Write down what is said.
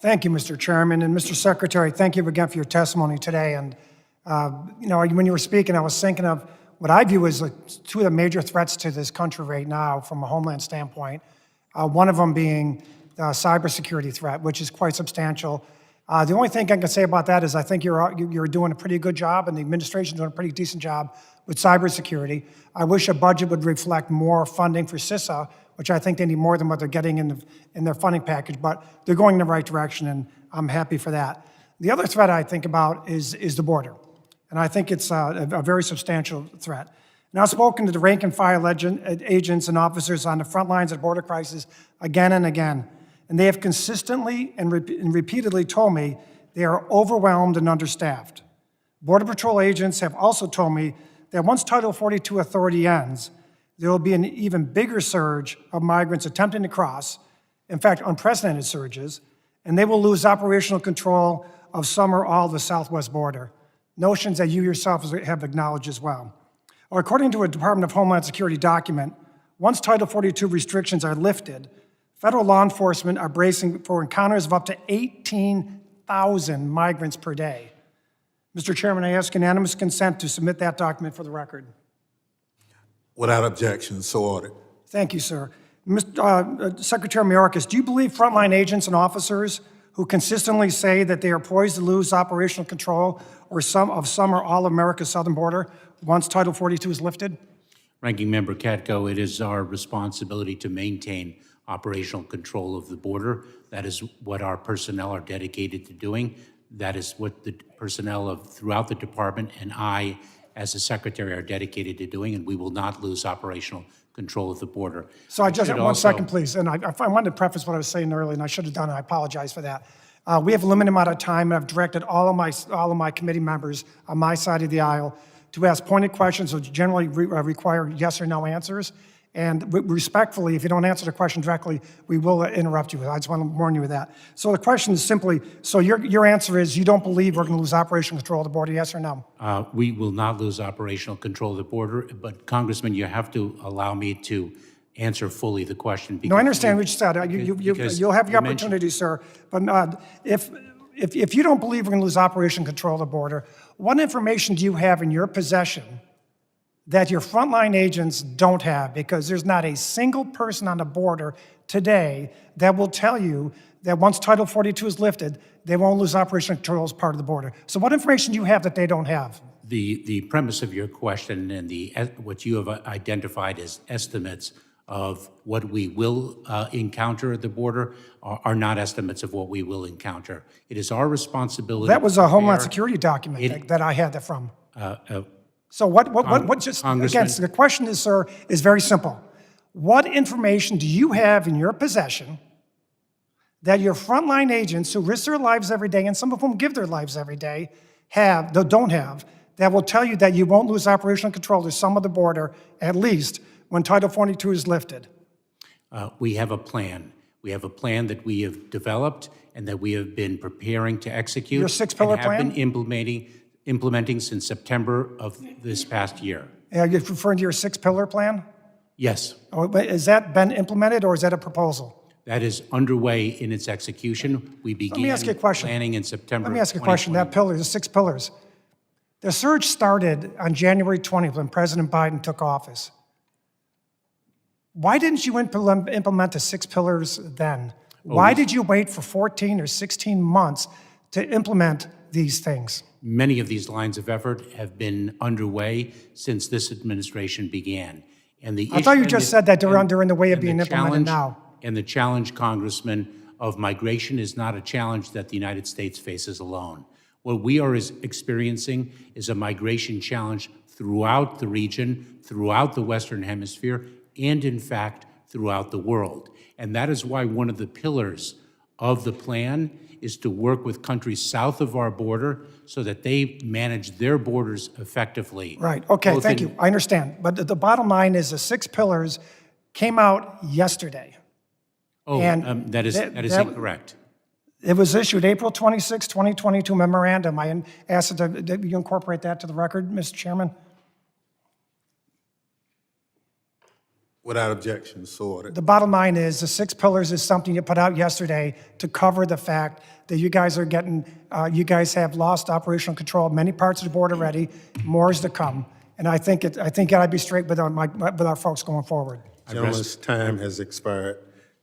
Thank you, Mr. Chairman. And Mr. Secretary, thank you again for your testimony today. And, when you were speaking, I was thinking of what I view as two of the major threats to this country right now from a homeland standpoint. One of them being the cybersecurity threat, which is quite substantial. The only thing I can say about that is I think you're doing a pretty good job, and the administration's doing a pretty decent job with cybersecurity. I wish a budget would reflect more funding for CISA, which I think they need more than what they're getting in their funding package, but they're going in the right direction, and I'm happy for that. The other threat I think about is the border, and I think it's a very substantial threat. And I've spoken to the rank and file agents and officers on the front lines of border crisis again and again, and they have consistently and repeatedly told me they are overwhelmed and understaffed. Border Patrol agents have also told me that once Title 42 authority ends, there will be an even bigger surge of migrants attempting to cross, in fact, unprecedented surges, and they will lose operational control of some or all of the southwest border, notions that you yourself have acknowledged as well. Well, according to a Department of Homeland Security document, once Title 42 restrictions are lifted, federal law enforcement are bracing for encounters of up to 18,000 migrants per day. Mr. Chairman, I ask unanimous consent to submit that document for the record. Without objection, so ordered. Thank you, sir. Secretary Mayorkas, do you believe frontline agents and officers who consistently say that they are poised to lose operational control or some or all of America's southern border once Title 42 is lifted? Ranking Member Katko, it is our responsibility to maintain operational control of the border. That is what our personnel are dedicated to doing. That is what the personnel throughout the department and I, as a secretary, are dedicated to doing, and we will not lose operational control of the border. So I just have 1 second, please. And I wanted to preface what I was saying earlier, and I should have done it. I apologize for that. We have a limited amount of time, and I've directed all of my committee members on my side of the aisle to ask pointed questions, which generally require yes or no answers. And respectfully, if you don't answer the question directly, we will interrupt you. I just want to warn you of that. So the question is simply, so your answer is you don't believe we're going to lose operational control of the border, yes or no? We will not lose operational control of the border, but Congressman, you have to allow me to answer fully the question. No, I understand what you said. You'll have your opportunity, sir. But if you don't believe we're going to lose operational control of the border, what information do you have in your possession that your frontline agents don't have? Because there's not a single person on the border today that will tell you that once Title 42 is lifted, they won't lose operational control as part of the border. So what information do you have that they don't have? The premise of your question and what you have identified as estimates of what we will encounter at the border are not estimates of what we will encounter. It is our responsibility. That was a Homeland Security document that I had that from. So again, so the question is, sir, is very simple. What information do you have in your possession that your frontline agents who risk their lives every day, and some of whom give their lives every day, don't have, that will tell you that you won't lose operational control to some of the border, at least when Title 42 is lifted? We have a plan. We have a plan that we have developed and that we have been preparing to execute. Your six-pillar plan? And have been implementing since September of this past year. Are you referring to your six-pillar plan? Yes. Has that been implemented, or is that a proposal? That is underway in its execution. We began planning in September. Let me ask you a question. That pillar, the 6 pillars. The surge started on January 20th when President Biden took office. Why didn't you implement the 6 pillars then? Why did you wait for 14 or 16 months to implement these things? Many of these lines of effort have been underway since this administration began. And I thought you just said that they're in the way of being implemented now. And the challenge, Congressman, of migration is not a challenge that the United States faces alone. What we are experiencing is a migration challenge throughout the region, throughout the Western Hemisphere, and in fact, throughout the world. And that is why one of the pillars of the plan is to work with countries south of our border so that they manage their borders effectively. Right, okay, thank you, I understand. But the bottom line is the 6 pillars came out yesterday. Oh, and that is incorrect. It was issued April 26, 2022 memorandum. I asked that you incorporate that to the record, Mr. Chairman. Without objection, so ordered. The bottom line is, the 6 pillars is something you put out yesterday to cover the fact that you guys are getting, you guys have lost operational control of many parts of the board already, more is to come. And I think I'd be straight with our folks going forward. Gentleman's time has expired.